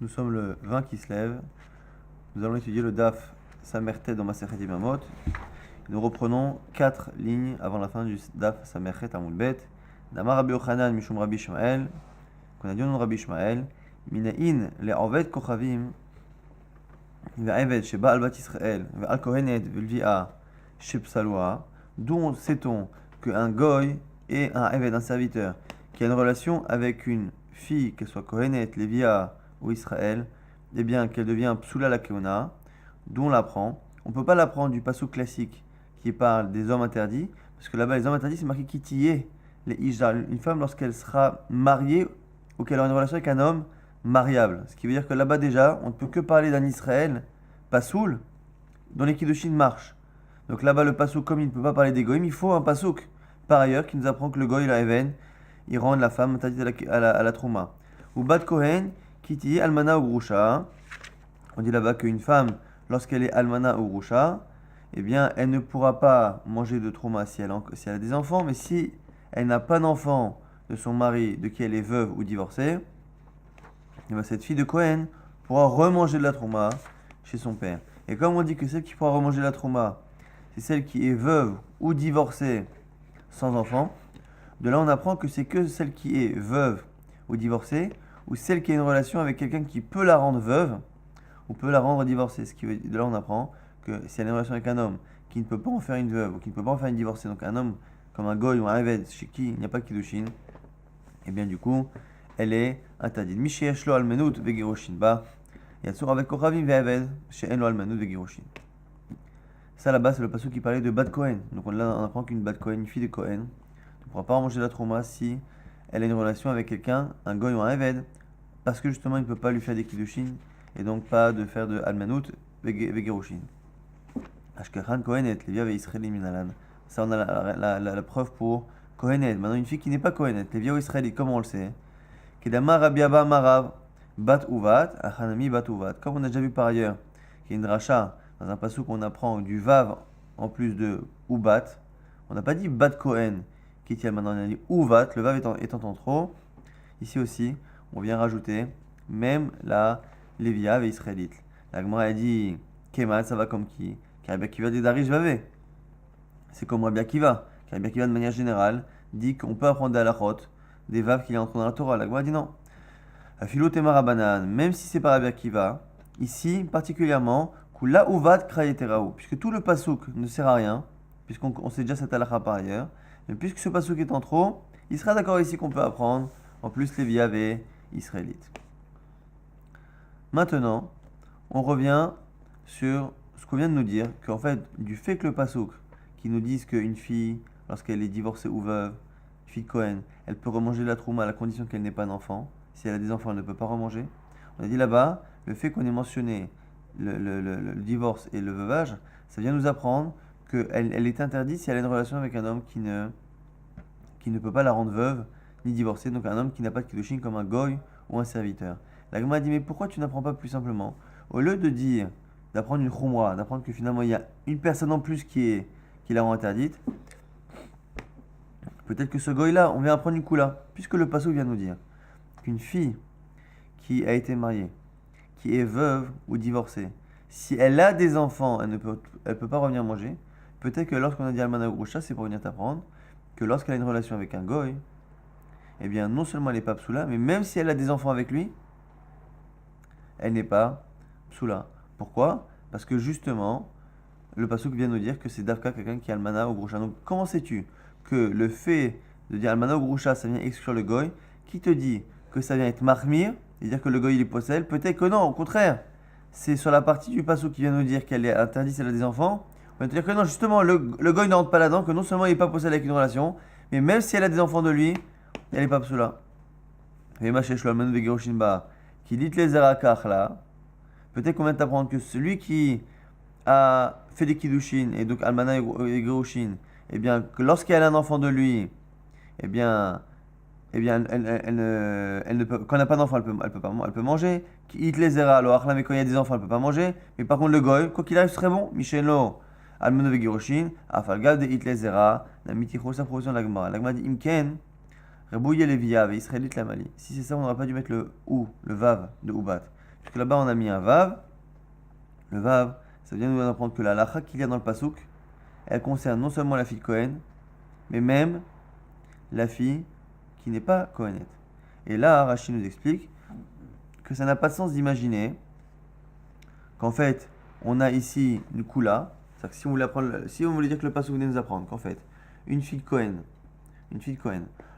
Nous sommes le 20 qui se lève. Nous allons étudier le Daf Samertet dans Masechet Yevamot. Nous reprenons 4 lignes avant la fin du Daf Samertet Amud Bet. Damar Rabbi Yochanan Mishum Rabbi Ishmael. Qu'on a dit au nom de Rabbi Ishmael. Minaïn le'oved kochavim ve'eved sheba al bat Yisrael ve'al kohenet ve'lvi'a shepsaloa. D'où sait-on qu'un goy et un eved, un serviteur, qui a une relation avec une fille, qu'elle soit kohenet, levia ou Israël, eh bien qu'elle devient psula la keuna, d'où on l'apprend. On ne peut pas l'apprendre du passouk classique qui parle des hommes interdits, parce que là-bas les hommes interdits c'est marqué kitiye, les isha, une femme lorsqu'elle sera mariée ou qu'elle aura une relation avec un homme mariable. Ce qui veut dire que là-bas déjà, on ne peut que parler d'un Israël, pasoul, dont les kiddushin marchent. Donc là-bas le passouk, comme il ne peut pas parler des goyim, il faut un passouk par ailleurs qui nous apprend que le goy, la even, il rend la femme interdite à la trouma. Ou bat kohen, kitiye almana ou grusha. On dit là-bas qu'une femme, lorsqu'elle est almana ou grusha, eh bien, elle ne pourra pas manger de trouma si elle a des enfants, mais si elle n'a pas d'enfant de son mari, de qui elle est veuve ou divorcée, eh bien, cette fille de Kohen pourra remanger de la trouma chez son père. Et comme on dit que celle qui pourra remanger de la trouma, c'est celle qui est veuve ou divorcée sans enfant, de là on apprend que c'est que celle qui est veuve ou divorcée, ou celle qui a une relation avec quelqu'un qui peut la rendre veuve, ou peut la rendre divorcée. Ce qui veut, de là on apprend que si elle a une relation avec un homme qui ne peut pas en faire une veuve, ou qui ne peut pas en faire une divorcée, donc un homme comme un goy ou un eved, chez qui il n'y a pas de kiddushin, et bien du coup, elle est interdite. Misheyesh lo almenut vegiroshin ba, yatsur avec kochavim ve'eved, she'en lo almenut vegiroshin. Ça là-bas c'est le passage qui parlait de bat Kohen. Donc là on apprend qu'une bat Kohen, une fille de Kohen, ne pourra pas manger la trouma si elle a une relation avec quelqu'un, un goy ou un eved, parce que justement il ne peut pas lui faire des kiddushin et donc pas de faire de almanut vegiroshin. Ashkechan Kohenet, Levia ve Israeli minalan. Ça on a la preuve pour Kohenet. Maintenant une fille qui n'est pas Kohenet, Levia ou Israeli, comment on le sait? Kedama Rabbi Abba Marav bat uvat, achanami bat uvat. Comme on a déjà vu par ailleurs, qu'il y a une dracha dans un passage qu'on apprend du vav en plus de ubat. On n'a pas dit bat Kohen qui tient maintenant, on a dit uvat, le vav étant en trop. Ici aussi, on vient rajouter même la Levia ve Israélite. La Gemara a dit Kemat, ça va comme qui? Rabbi Akiva des Darish Vavé. C'est comme Rabbi Akiva. Rabbi Akiva, de manière générale, dit qu'on peut apprendre des halachot, des vaves qu'il est entré dans la Torah. La Gemara dit non. Afilo Temar Rabanan, même si c'est pas Rabbi Akiva, ici particulièrement, Kula Uvat Krayeteraou, puisque tout le pasouk ne sert à rien, puisqu'on sait déjà cette halacha par ailleurs, mais puisque ce pasouk est en trop, il sera d'accord ici qu'on peut apprendre en plus les Viave israélites. Maintenant, on revient sur ce qu'on vient de nous dire, qu'en fait, du fait que le pasouk qui nous dise qu'une fille, lorsqu'elle est divorcée ou veuve, une fille de Kohen, elle peut remanger la trouma à la condition qu'elle n'ait pas d'enfant. Si elle a des enfants, elle ne peut pas remanger. On a dit là-bas, le fait qu'on ait mentionné le divorce et le veuvage, ça vient nous apprendre qu'elle est interdite si elle a une relation avec un homme qui ne peut pas la rendre veuve ni divorcée, donc un homme qui n'a pas de kiddushin comme un goy ou un serviteur. La Gemara dit, mais pourquoi tu n'apprends pas plus simplement? Au lieu de dire, d'apprendre une khumra, d'apprendre que finalement il y a une personne en plus qui la rend interdite, peut-être que ce goy-là, on vient apprendre une kula, puisque le passage vient nous dire qu'une fille qui a été mariée, qui est veuve ou divorcée, si elle a des enfants, elle peut pas revenir manger. Peut-être que lorsqu'on a dit almana ou grusha, c'est pour venir t'apprendre que lorsqu'elle a une relation avec un goy, eh bien non seulement elle n'est pas psoula, mais même si elle a des enfants avec lui, elle n'est pas psoula. Pourquoi? Parce que justement, le pasuk vient nous dire que c'est Davka quelqu'un qui a almana ou grusha. Donc comment sais-tu que le fait de dire almana ou grusha, ça vient exclure le goy? Qui te dit que ça vient être mahmir, c'est-à-dire que le goy il est possède? Peut-être que non, au contraire. C'est sur la partie du pasuk qui vient nous dire qu'elle est interdite si elle a des enfants. On va te dire que non, justement, le goy ne rentre pas là-dedans, que non seulement il n'est pas possède avec une relation, mais même si elle a des enfants de lui, elle n'est pas psoula. Et Macheshlo almanu vegiroshin ba, qui dit les erakach là, peut-être qu'on vient t'apprendre que celui qui a fait des kiddushin et donc almana et gerushin, eh bien, que lorsqu'elle a un enfant de lui, eh bien, elle ne peut, quand elle n'a pas d'enfant, elle peut manger. Qui hit les zera, alors mais quand il y a des enfants, elle ne peut pas manger. Mais par contre, le goy, quoi qu'il arrive, ce serait bon. Michelo, almana et gerushin, afalgal de hit les zera, la miticho, sa provision de l'agma. L'agma dit imken, rebouiller les viaves, israélite la mali. Si c'est ça, on n'aurait pas dû mettre le ou, le vav de ubat. Puisque là-bas, on a mis un vav. Le vav, ça vient nous apprendre que la halakha qu'il y a dans le pasouk, elle concerne non seulement la fille de Kohen, mais même la fille qui n'est pas Kohenette. Et là, Rashi nous explique que ça n'a pas de sens d'imaginer qu'en fait, on a ici une kula. C'est-à-dire que si on voulait dire que le pasouk venait nous apprendre qu'en fait, une fille de Kohen,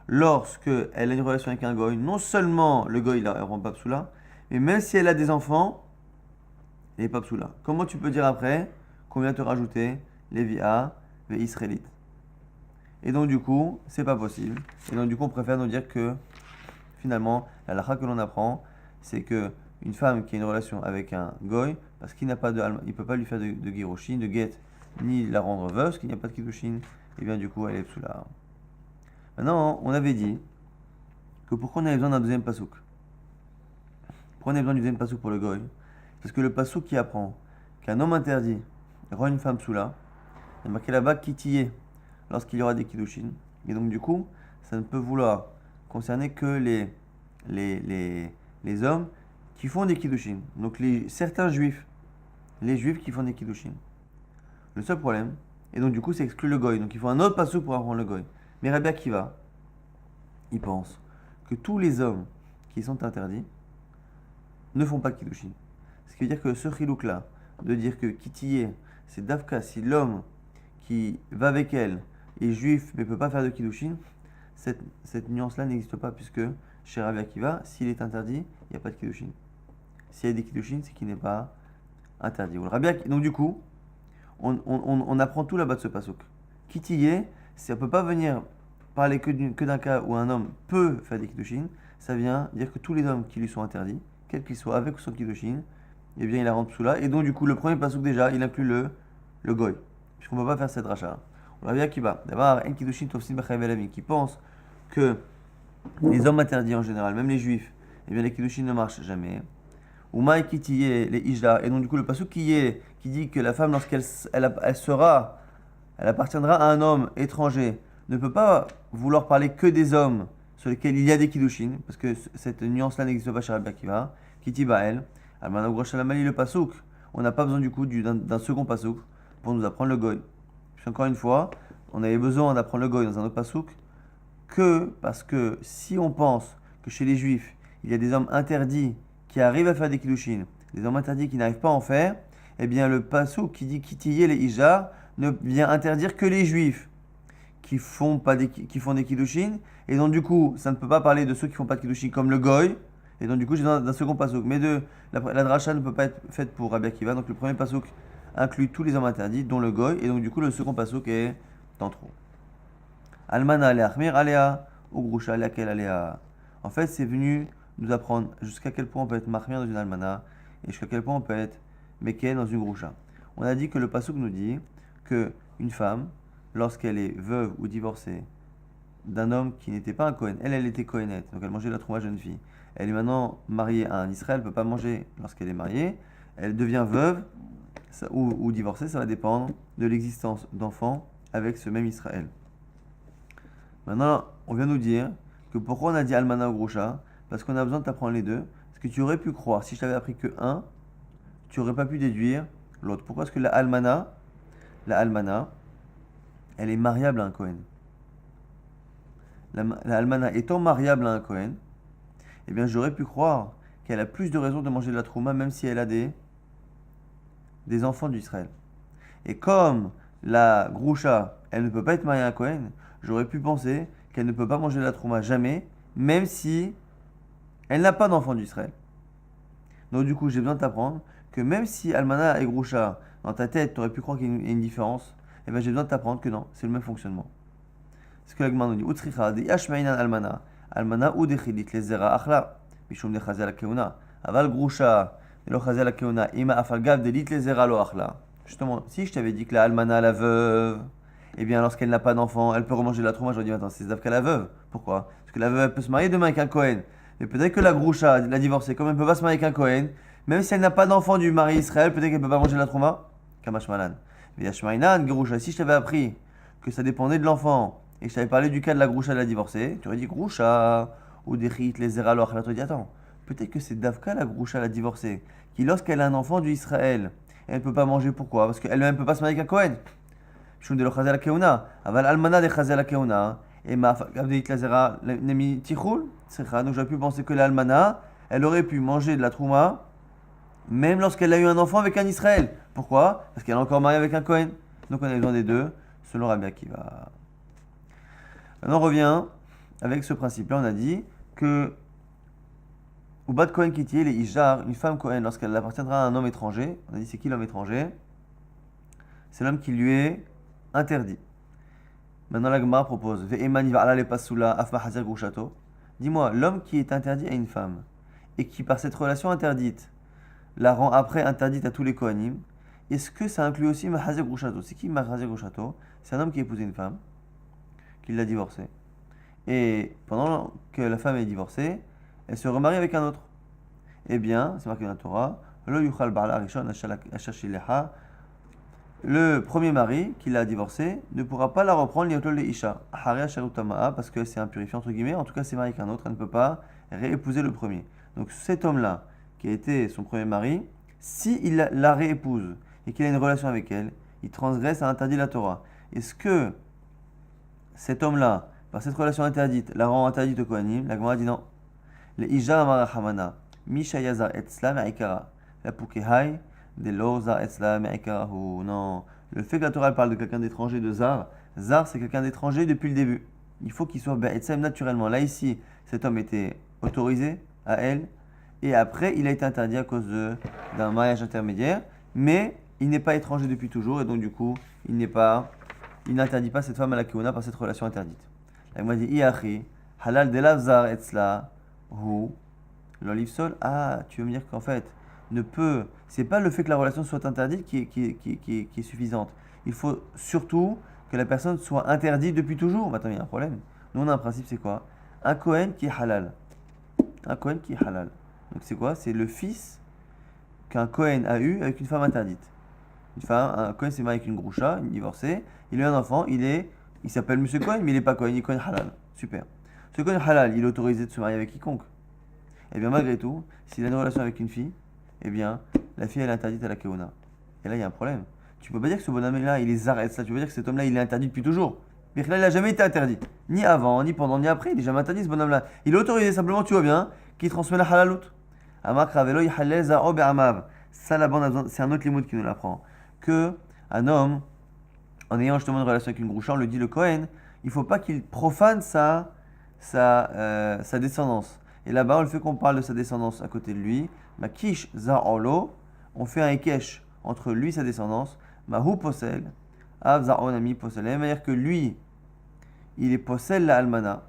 lorsque elle a une relation avec un goy, non seulement le goy elle rend pas psoula, mais même si elle a des enfants, elle n'est pas psoula. Comment tu peux dire après qu'on vient te rajouter Lévia, les Israélites? Et donc du coup, c'est pas possible. Et donc du coup, on préfère nous dire que finalement, la halakha que l'on apprend, c'est que une femme qui a une relation avec un goy, parce qu'il n'a pas il peut pas lui faire de giroshin, de get, ni la rendre veuve, parce qu'il n'y a pas de kiddushin, et bien du coup, elle est psoula. Maintenant, on avait dit que pourquoi on avait besoin d'un deuxième pasouk? Pourquoi on avait besoin du deuxième pasouk pour le goy? Parce que le pasouk qui apprend qu'un homme interdit rend une femme psoula, il y a marqué là-bas kitiyé lorsqu'il y aura des kiddushin. Et donc du coup, ça ne peut vouloir concerner que les hommes qui font des kiddushin. Donc certains juifs, les juifs qui font des kiddushin. Le seul problème, et donc du coup, c'est exclut le goy. Donc il faut un autre pasouk pour apprendre le goy. Mais Rabbi Akiva, il pense que tous les hommes qui sont interdits ne font pas de kiddushin. Ce qui veut dire que ce chilouk-là, de dire que kitiyé, c'est Davka, si l'homme qui va avec elle est juif mais ne peut pas faire de kiddushin, cette nuance-là n'existe pas, puisque chez Rabbi Akiva, s'il est interdit, il n'y a pas de kiddushin. S'il y a des kiddushin, c'est qu'il n'est pas interdit. Donc du coup, on apprend tout là-bas de ce pasouk. Kitiyé, ça ne peut pas venir parler que d'un cas où un homme peut faire des kiddushin, ça vient dire que tous les hommes qui lui sont interdits, quels qu'ils soient, avec ou sans kiddushin, eh bien il la rend psoula. Et donc du coup, le premier pasouk déjà, il inclut le goy. Puisqu'on ne peut pas faire cette rachat. On Rabbi Akiva, d'abord, un kiddushin tofsin b'chayev elavim, qui pense que les hommes interdits en général, même les juifs, eh bien les kiddushin ne marchent jamais. Ou maï kitiyé, les ijda. Et donc du coup, le pasouk qui dit que la femme, lorsqu'elle elle appartiendra à un homme étranger, ne peut pas vouloir parler que des hommes sur lesquels il y a des kiddushin, parce que cette nuance-là n'existe pas chez Rabbi Akiva. Kiti Bael, Almana Ugrashalamali, le pasouk. On n'a pas besoin du coup d'un second pasouk pour nous apprendre le goy. Puis encore une fois, on avait besoin d'apprendre le goy dans un autre pasouk que parce que si on pense que chez les juifs, il y a des hommes interdits qui arrivent à faire des kiddushin, des hommes interdits qui n'arrivent pas à en faire, eh bien le pasouk qui dit kitiyé les ijar ne vient interdire que les juifs qui font des kiddushin, et donc du coup, ça ne peut pas parler de ceux qui font pas de kiddushin comme le goy, et donc du coup, j'ai besoin d'un second pasouk. Mais la dracha ne peut pas être faite pour Rabbi Akiva, donc le premier pasouk inclut tous les hommes interdits, dont le goy, et donc du coup, le second pasouk est en trop. Almana aleachmir alea, ou grusha laquelle alea. En fait, c'est venu nous apprendre jusqu'à quel point on peut être mahmir dans une almana, et jusqu'à quel point on peut être meken dans une grusha. On a dit que le pasouk nous dit que une femme, lorsqu'elle est veuve ou divorcée d'un homme qui n'était pas un Kohen, elle était Kohenette, donc elle mangeait de la trouma jeune fille. Elle est maintenant mariée à un Israël, elle ne peut pas manger lorsqu'elle est mariée. Elle devient veuve ou divorcée, ça va dépendre de l'existence d'enfants avec ce même Israël. Maintenant, on vient nous dire que pourquoi on a dit Almana ou Grusha? Parce qu'on a besoin de t'apprendre les deux. Parce que tu aurais pu croire, si je t'avais appris que un, tu n'aurais pas pu déduire l'autre. Pourquoi? Parce que la Almana, elle est mariable à un Kohen. La Almana étant mariable à un Kohen, eh bien j'aurais pu croire qu'elle a plus de raisons de manger de la trouma, même si elle a des enfants d'Israël. Et comme la Grusha, elle ne peut pas être mariée à un Kohen, j'aurais pu penser qu'elle ne peut pas manger de la trouma jamais, même si elle n'a pas d'enfants d'Israël. Donc du coup, j'ai besoin de t'apprendre que même si Almana et Grusha, dans ta tête, tu aurais pu croire qu'il y a une différence, eh bien j'ai besoin de t'apprendre que non, c'est le même fonctionnement. Ce que la Gemara nous dit, Utricha de Yashmainan Almana, Almana ou dechilit les zera achla, Mishum de Chazel Keuna, Aval Grusha, Lo Chazel Keuna, Ima Afalgav de lit les zera lo achla. Justement, si je t'avais dit que la Almana, la veuve, eh bien lorsqu'elle n'a pas d'enfant, elle peut remanger de la trouma, j'aurais dit attends, c'est Zavka la veuve. Pourquoi? Parce que la veuve, elle peut se marier demain avec un Kohen. Mais peut-être que la Grusha, la divorcée, comme elle ne peut pas se marier avec un Kohen, même si elle n'a pas d'enfant du mari Israël, peut-être qu'elle ne peut pas manger de la trouma. Kamash Malan. Yashmainan, Grusha, si je t'avais appris que ça dépendait de l'enfant, et que je t'avais parlé du cas de la Grusha de la divorcée, tu aurais dit Grusha, ou des Chit, les Zera, tu aurais dit attends, Peut-être que c'est Davka, la Groucha, la divorcée, qui lorsqu'elle a un enfant du Israël, elle ne peut pas manger. Pourquoi? Parce qu'elle-même ne peut pas se marier avec un Kohen. Shum de lo chazel keuna. Aval almana de chazel keuna. Et ma avdeit lazera nemi tichul. Donc j'aurais pu penser que l'almana, elle aurait pu manger de la trouma, même lorsqu'elle a eu un enfant avec un Israël. Pourquoi? Parce qu'elle est encore mariée avec un Kohen. Donc on a besoin des deux, selon Rabbi Akiva. Maintenant on revient avec ce principe-là. On a dit que au bas de Kohen Kitié, les Ijar, une femme Kohen, lorsqu'elle appartiendra à un homme étranger, on a dit c'est qui l'homme étranger? C'est l'homme qui lui est interdit. Maintenant la Gemara propose Ve'eman yiva'ala le pasula afma hazir grushato. Dis-moi, l'homme qui est interdit à une femme et qui par cette relation interdite la rend après interdite à tous les Kohanim, est-ce que ça inclut aussi Mahazir Grushato? C'est qui Mahazir Grushato? C'est un homme qui a épousé une femme, qui l'a divorcée. Et pendant que la femme est divorcée, elle se remarie avec un autre. Eh bien, c'est marqué dans la Torah, Lo yuchal ba'ala rishon ashashileha. Le premier mari qui l'a divorcée ne pourra pas la reprendre liotol isha haria sharutama'a, parce qu'elle s'est impurifiée entre guillemets. En tout cas, c'est marié avec un autre, elle ne peut pas réépouser le premier. Donc cet homme-là, qui a été son premier mari, si il la réépouse et qu'il a une relation avec elle, il transgresse à interdit la Torah. Est-ce que cet homme-là, par cette relation interdite, la rend interdite au Kohanim? La Gemara dit non. Le Ija Amara Hamana, Mishayaza Etzla Me'ikara, la Pukehai, de Loza Etzla Me'ikarahu. Non. Le fait que la Torah parle de quelqu'un d'étranger, de Zar, Zar c'est quelqu'un d'étranger depuis le début. Il faut qu'il soit Be'etzem naturellement. Là, ici, cet homme était autorisé à elle, et après, il a été interdit à cause d'un mariage intermédiaire, mais il n'est pas étranger depuis toujours, et donc du coup, il n'interdit pas cette femme à la Keuna par cette relation interdite. La Gemara dit Iachi, halal de lavzar etzla, hu, l'olive sol. Ah, tu veux me dire qu'en fait, c'est pas le fait que la relation soit interdite qui est suffisante. Il faut surtout que la personne soit interdite depuis toujours. Attends, il y a un problème. Nous, on a un principe, c'est quoi? Un Kohen qui est halal. Un Kohen qui est halal. Donc c'est quoi? C'est le fils qu'un Kohen a eu avec une femme interdite. Un Kohen s'est marié avec une Groucha, une divorcée, il a eu un enfant, il s'appelle Monsieur Kohen, mais il n'est pas Kohen, il est Kohen halal. Super. Ce Kohen halal, il est autorisé de se marier avec quiconque. Et bien malgré tout, s'il a une relation avec une fille, eh bien la fille elle est interdite à la Keuna. Et là il y a un problème. Tu peux pas dire que ce bonhomme-là, il est Zaretz, là. Tu peux dire que cet homme-là, il est interdit depuis toujours. Mais là, il n'a jamais été interdit. Ni avant, ni pendant, ni après. Il n'est jamais interdit, ce bonhomme-là. Il est autorisé, simplement, tu vois bien, qu'il transmet la halalout. Ça, là-bas, c'est un autre limoud qui nous l'apprend. Que un homme, en ayant justement une relation avec une groucha, on le dit le Kohen, il ne faut pas qu'il profane sa descendance. Et là-bas, le fait qu'on parle de sa descendance à côté de lui, ma kish za'olo, on fait un ekesh entre lui et sa descendance, ma hu posel, av za'onami posel. De la même manière que lui, il est posel la almana.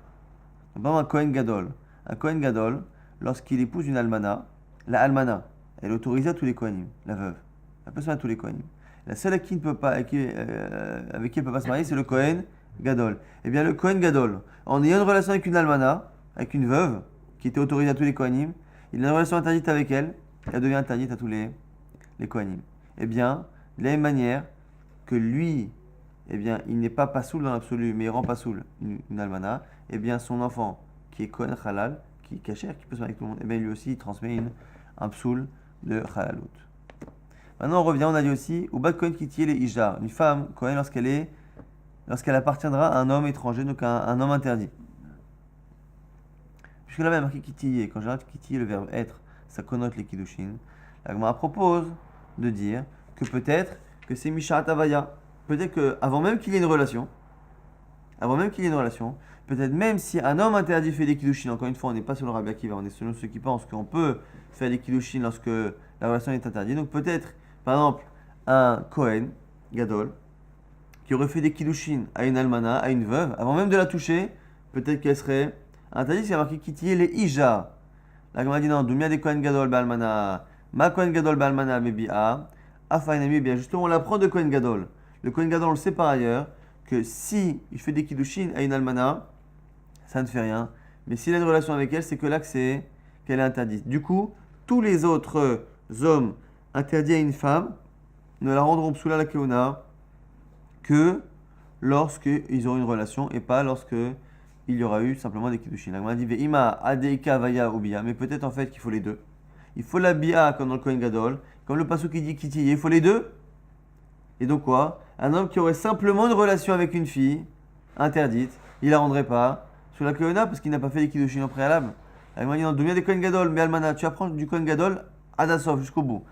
Donc, un Kohen gadol. Un Kohen gadol, lorsqu'il épouse une almana, la almana, elle est autorisée à tous les Kohanim, la veuve. Elle peut se marier à tous les Kohanim. La seule avec qui elle ne peut pas se marier, c'est le Kohen gadol. Eh bien, le Kohen gadol, en ayant une relation avec une almana, avec une veuve, qui était autorisée à tous les Kohanim, il a une relation interdite avec elle, et elle devient interdite à tous les Kohanim. Eh bien, de la même manière que lui, eh bien, il n'est pas pasoul dans l'absolu, mais il rend pasoul une almana, eh bien, son enfant, qui est Kohen halal, qui est caché, qui peut se marier avec tout le monde, eh bien, lui aussi, il transmet un psoul de halalout. Maintenant, on revient, on a dit aussi, au bas de Kohen Kitié, les Ijar, une femme, Kohen, lorsqu'elle appartiendra à un homme étranger, donc à un homme interdit. Puisque là, il y a marqué Kitié, quand j'arrête Kitié, le verbe être, ça connote les Kiddushin. La Gemara propose de dire que peut-être que c'est Mishat Avaya. Peut-être qu'avant même qu'il y ait une relation, peut-être même si un homme interdit fait des Kiddushin, encore une fois, on n'est pas sur le Rabbi Akiva, on est selon ceux qui pensent qu'on peut faire des Kiddushin lorsque la relation est interdite. Donc peut-être, par exemple, un Kohen, Gadol, qui aurait fait des Kiddushin à une almana, à une veuve, avant même de la toucher, peut-être qu'elle serait interdite, c'est marqué Kitié les Ija. La Gemara dit non, Doumia des Kohen Gadol Balmana, Ma Kohen Gadol Balmana Mebi'a, Afainami, bien justement, on l'apprend de Kohen Gadol. Le Kohen Gadol, on le sait par ailleurs, que si il fait des Kiddushin à une almana, ça ne fait rien. Mais s'il a une relation avec elle, c'est que là qu'elle est interdite. Du coup, tous les autres hommes interdits à une femme ne la rendront psoula la keuna que lorsqu'ils auront une relation et pas lorsque il y aura eu simplement des kiddushin. La Gemara dit Ve'ima adeika vaya ubia, mais peut-être en fait qu'il faut les deux. Il faut la bia comme dans le Kohen Gadol, comme le pasuk qui dit kitiye, il faut les deux. Et donc quoi? Un homme qui aurait simplement une relation avec une fille interdite, il la rendrait pas sous la Kohéna parce qu'il n'a pas fait les kiddushin au préalable. La Gemara dit non, devient des Kohen Gadol, mais Almana, tu apprends du Kohen Gadol Adasov jusqu'au bout.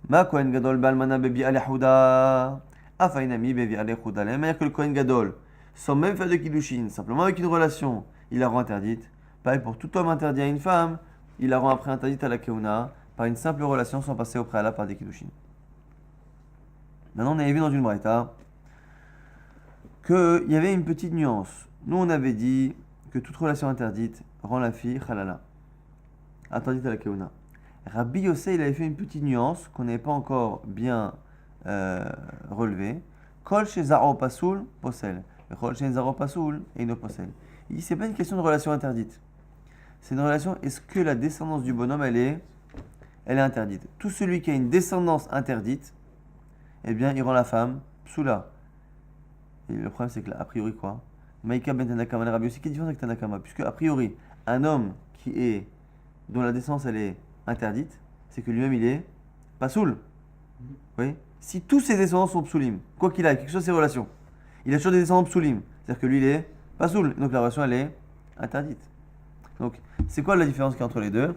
Ma Kohen Gadol Balmana bebi alehuda. Afainami bebi alehuda. La même manière que le Kohen Gadol, sans même faire de kiddushin, simplement avec une relation, il la rend interdite. Pareil pour tout homme interdit à une femme, il la rend après interdite à la Keuna par une simple relation sans passer au préalable par des kiddushin. Maintenant, on avait vu dans une braïta qu'il y avait une petite nuance. Nous, on avait dit que toute relation interdite rend la fille halala, interdite à la Keuna. Rabbi Yossé, il avait fait une petite nuance qu'on n'avait pas encore bien relevée. Kol chez Zaro Pasoul, Posel. Kol chez Zaro Pasoul, et no Posel. Il dit c'est pas une question de relation interdite. C'est une relation, est-ce que la descendance du bonhomme, elle est interdite. Tout celui qui a une descendance interdite, eh bien, il rend la femme psoula. Et le problème, c'est que là, a priori, quoi? Maïka ben Tanakama, le Rabbi Yossé, qui est différent avec Tanakama, puisque a priori, un homme dont la descendance, elle est interdite, c'est que lui-même il est pas soul. Oui. Si tous ses descendants sont psoulim, quoi qu'il aille, quelque chose de ses relations, il a toujours des descendants psoulim, c'est-à-dire que lui il est pas soul, donc la relation elle est interdite. Donc c'est quoi la différence qu'il y a entre les deux?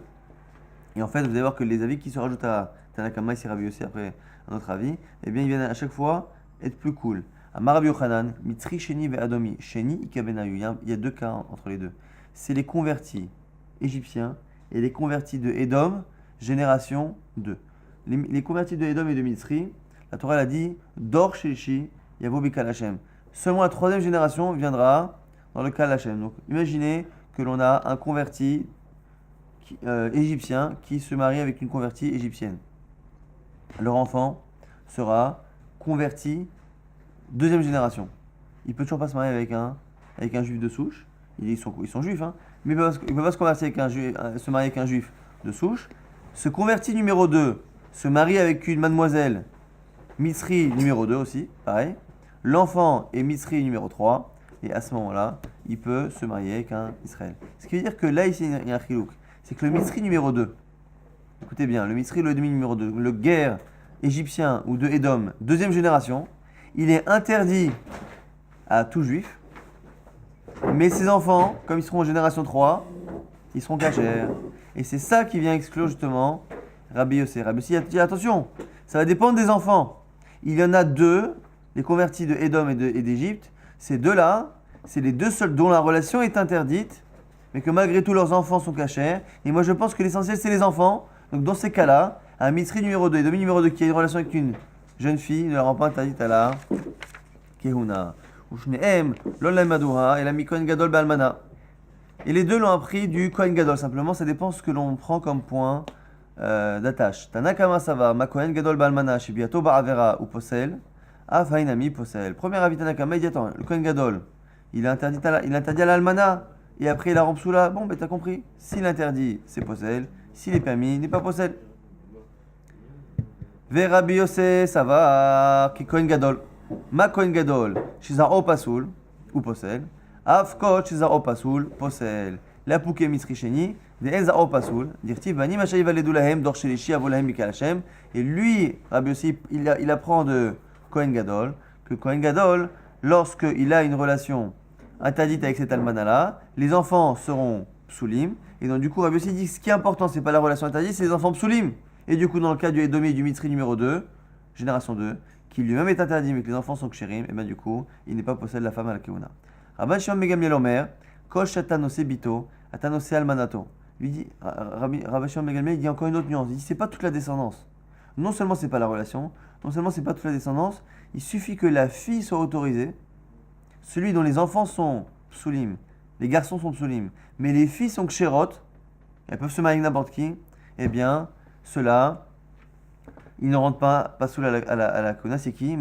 Et en fait vous allez voir que les avis qui se rajoutent à Tanakama et Rabbi aussi après un autre avis, eh bien ils viennent à chaque fois être plus cool. Amar Rabbi Yochanan, Mitri Sheni ve Adomi, Sheni Ikabenayu, il y a deux cas entre les deux. C'est les convertis égyptiens et les convertis de Édom, génération 2. Les convertis de Édom et de Mitzri, la Torah a dit Dor Sheshi Yavo Bikal Hashem. Seulement la troisième génération viendra dans le Kal Hashem. Donc imaginez que l'on a un converti égyptien qui se marie avec une convertie égyptienne. Leur enfant sera converti deuxième génération. Il peut toujours pas se marier avec un juif de souche. Ils sont juifs, hein. Mais il ne peut pas se convertir se marier avec un juif de souche. Ce converti numéro 2 se marie avec une mademoiselle Mitzri numéro 2 aussi, pareil. L'enfant est Mitzri numéro 3. Et à ce moment-là, il peut se marier avec un Israël. Ce qui veut dire que là, ici, il y a un chilouk. C'est que le Mitzri numéro 2, écoutez bien, le Mitzri, le demi numéro 2, le guerre égyptien ou de Édom, deuxième génération, il est interdit à tout juif. Mais ses enfants, comme ils seront en génération 3, ils seront cachers. Et c'est ça qui vient exclure justement Rabbi Yossé. Rabbi Yossé dit attention, ça va dépendre des enfants. Il y en a deux, les convertis de Édom et d'Égypte. Ces deux-là, c'est les deux seuls dont la relation est interdite, mais que malgré tout leurs enfants sont cachers. Et moi je pense que l'essentiel c'est les enfants. Donc dans ces cas-là, un Mitzri numéro 2 et Édomi numéro 2 qui a une relation avec une jeune fille ne la rend pas interdite à la Kehuna. Et la Kohen Gadol Balmana. Et les deux l'ont appris du Kohen Gadol. Simplement, ça dépend de ce que l'on prend comme point d'attache. Tanakama Sava, Ma Kohen Gadol Balmana, Shibiato Ba'avera ou Posel, Afainami Posel. Premier avis Tanakama, il dit attends, le Kohen Gadol, il est interdit à l'Almana, et après il a Rampsoula. Bon, ben t'as compris. S'il interdit, c'est Posel. S'il est permis, il n'est pas Posel. Rabbi Yossé, ça va, qui Kohen Gadol. Ma Kohen Gadol, Shizaro Pasoul, ou Posel. Afkot Shizaro Pasoul, Posel. La Pouké Mitzri Sheni, de Enzaro Pasoul, dirti Bani Mashaï Valedulahem, Dorshelishi, Avolahem Mikal Hashem. Et lui, Rabbi Yossé, il apprend de Kohen Gadol, que Kohen Gadol, lorsqu'il a une relation interdite avec cet almanala, les enfants seront psoulim. Et donc, du coup, Rabbi Yossé dit ce qui est important, c'est pas la relation interdite, c'est les enfants psoulim. Et du coup, dans le cas du Edomi et du Mitzri numéro 2, génération 2, qui lui-même est interdit, mais que les enfants sont kshérim, et bien du coup, il n'est pas possède la femme à la keuna. Rabban Shimon ben Gamliel Omer, Kosh Atanose Bito, Atanose Almanato. Lui dit, Rabban Shimon ben Gamliel, il dit encore une autre nuance. Il dit, c'est pas toute la descendance. Non seulement c'est pas la relation, non seulement c'est pas toute la descendance, il suffit que la fille soit autorisée, celui dont les enfants sont psoulim, les garçons sont psoulim, mais les filles sont kshérot, elles peuvent se marier avec n'importe qui, eh bien, ceux-là, ils ne rentrent pas sous la Kona. C'est qui?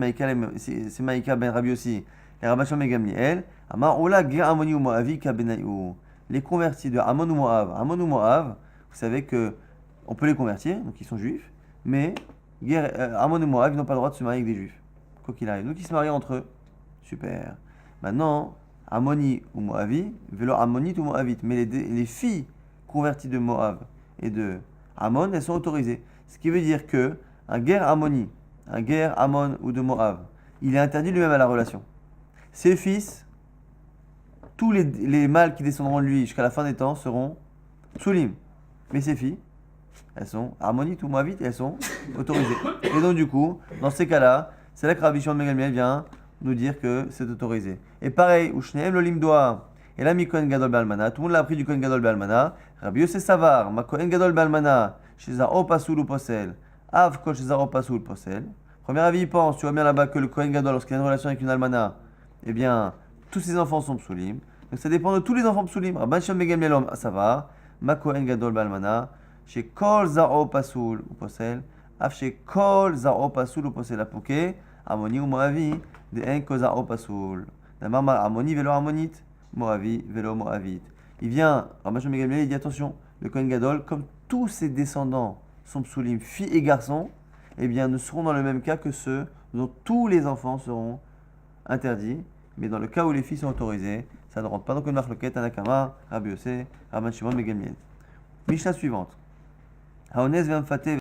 C'est Maïka ben Rabbi aussi. Et Rabban Shimon ben Gamliel. Amar Ola Ger Amoni ou Moavi Kabenayu. Les convertis de Amon ou Moav. Amon ou Moav, vous savez que on peut les convertir, donc ils sont juifs, mais Amon ou Moav, ils n'ont pas le droit de se marier avec des juifs. Quoi qu'il arrive. Donc ils se marient entre eux. Super. Maintenant, Ammoni ou Moavi, vélo Ammonite ou Moavite. Mais les filles converties de Moab et de Ammon, elles sont autorisées. Ce qui veut dire que un guerre Ammoni, un guerre Ammon ou de Moab, il est interdit lui-même à la relation. Ses fils, tous les mâles qui descendront de lui jusqu'à la fin des temps seront Tsulim. Mais ses filles, elles sont Ammonites ou Moavites, elles sont autorisées. Et donc du coup, dans ces cas-là, c'est là que Rabbi Shimon ben Gamliel vient nous dire que c'est autorisé. Et pareil, Ushneem Lolim Doa, et là mi Kohen Gadol Be'almana, tout le monde l'a appris du Kohen Gadol Be'almana, Rabbi Yosef Savar, ma Kohen Gadol Be'almana, Shezaro Pasoul ou Posel, Av Kol Shezaro Pasoul Posel. Premier avis, il pense, tu vois bien là-bas que le Kohen Gadol, lorsqu'il a une relation avec une almana, eh bien, tous ses enfants sont psulim. Donc ça dépend de tous les enfants psulim. Rabbi Shimon ben Gamliel Savar, ma Kohen Gadol Be'almana, chez Kol Zaro Pasoul ou Posel, Av chez Kol Zaro Pasoul ou Posel Apoké, Ammoni ou Moavi, de En Kol Zaro Pasoul. D'abord, Ammoni vélo Ammonite, Moavi vélo Moavite. Il vient, Rabbi Shimon ben Gamliel, il dit attention, le Kohen Gadol, comme tous ses descendants sont psulim, filles et garçons, eh bien, ne seront dans le même cas que ceux dont tous les enfants seront interdits. Mais dans le cas où les filles sont autorisées, ça ne rentre pas dans une marloquette, Anakama, Rabbi Yosef, Rabbi Shimon ben Gamliel. Mishnah suivante. Haonez v'amfate